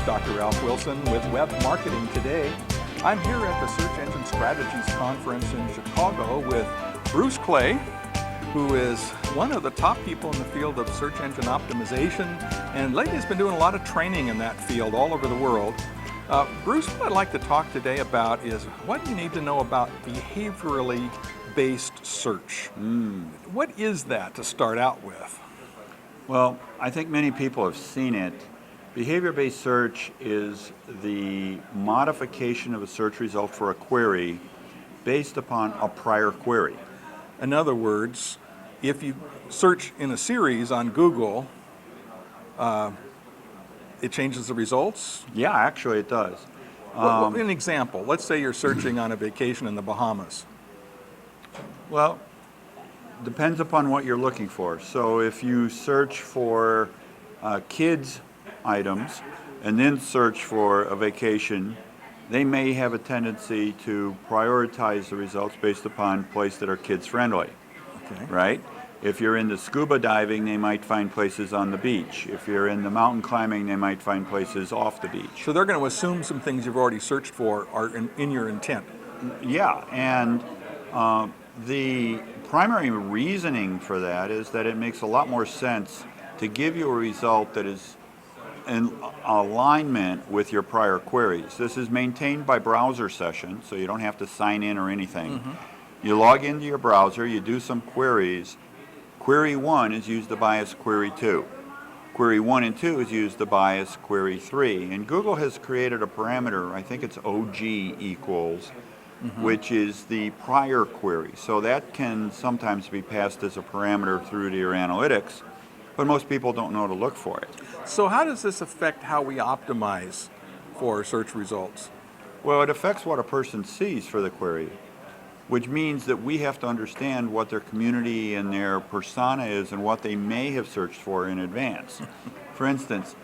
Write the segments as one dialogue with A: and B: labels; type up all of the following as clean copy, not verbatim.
A: Dr. Ralph Wilson with Web Marketing Today. I'm here at the Search Engine Strategies Conference in Chicago with Bruce Clay, who is one of the top people in the field of search engine optimization, and lately has been doing a lot of training in that field all over the world. Bruce, what I'd like to talk today about is what you need to know about behaviorally based search. What is that to start out with?
B: Well, I think many people have seen it. Behavior-based search is the modification of a search result for a query based upon a prior query.
A: In other words, if you search in a series on Google, it changes the results?
B: Yeah, actually it does.
A: An example, let's say you're searching on a vacation in the Bahamas.
B: Well, depends upon what you're looking for. So if you search for kids items and then search for a vacation, they may have a tendency to prioritize the results based upon places that are kids friendly, right? If you're into scuba diving, they might find places on the beach. If you're into mountain climbing, they might find places off the beach.
A: So they're going to assume some things you've already searched for are in your intent.
B: Yeah, and the primary reasoning for that is that it makes a lot more sense to give you a result that is in alignment with your prior queries. This is maintained by browser session, so you don't have to sign in or anything. You log into your browser, you do some queries. Query 1 is used to bias query 2. Query 1 and 2 is used to bias query 3. And Google has created a parameter, I think it's OG equals, which is the prior query. So that can sometimes be passed as a parameter through to your analytics, but most people don't know to look for it.
A: So how does this affect how we optimize for search results?
B: Well, it affects what a person sees for the query, which means that we have to understand what their community and their persona is and what they may have searched for in advance. For instance,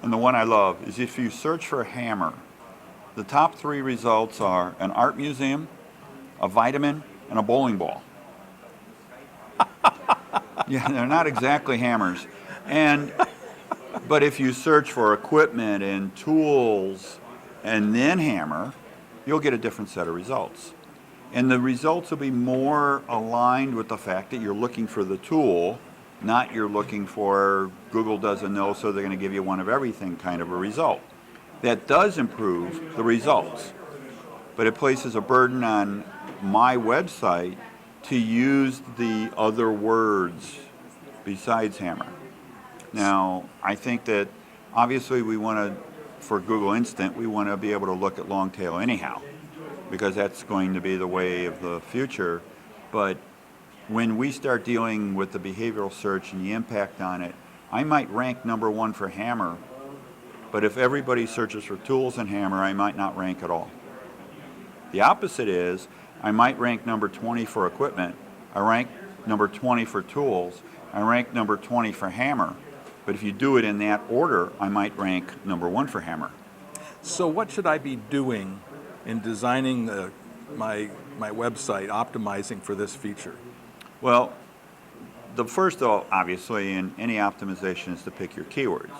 B: and the one I love is if you search for a hammer, the top 3 results are an art museum, a vitamin, and a bowling ball. Yeah, they're not exactly hammers. But if you search for equipment and tools and then hammer, you'll get a different set of results. And the results will be more aligned with the fact that you're looking for the tool, not you're looking for Google doesn't know, so they're going to give you one of everything kind of a result. That does improve the results, but it places a burden on my website to use the other words besides hammer. Now, I think that obviously we want to, for Google Instant, we want to be able to look at long tail anyhow, because that's going to be the way of the future. But when we start dealing with the behavioral search and the impact on it, I might rank number 1 for hammer, but if everybody searches for tools and hammer, I might not rank at all. The opposite is, I might rank number 20 for equipment, I rank number 20 for tools, I rank number 20 for hammer, but if you do it in that order, I might rank number 1 for hammer.
A: So what should I be doing in designing my website, optimizing for this feature?
B: Well, the first, obviously, in any optimization is to pick your keywords.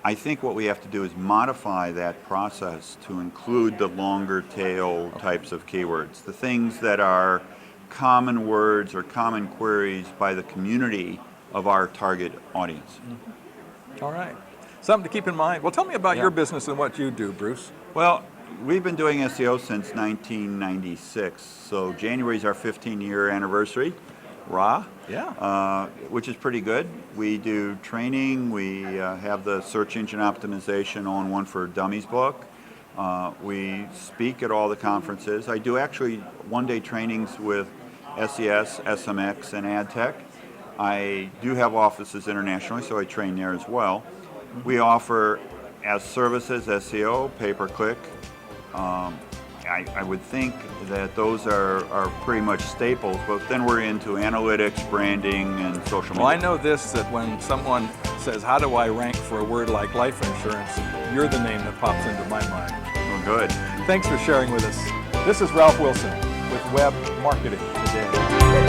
B: I think what we have to do is modify that process to include the longer tail types of keywords, the things that are common words or common queries by the community of our target audience.
A: All right. Something to keep in mind. Well, tell me about your business and what you do, Bruce.
B: Well, we've been doing SEO since 1996, so January is our 15-year anniversary. Which is pretty good. We do training. We have the search engine optimization on One for Dummies book. We speak at all the conferences. I do actually one-day trainings with SES, SMX, and AdTech. I do have offices internationally, so I train there as well. We offer as services SEO, pay-per-click. I would think that those are pretty much staples, but then we're into analytics, branding, and social media.
A: Well, I know this, that when someone says, how do I rank for a word like life insurance, you're the name that pops into my mind.
B: Well, good.
A: Thanks for sharing with us. This is Ralph Wilson with Web Marketing Today.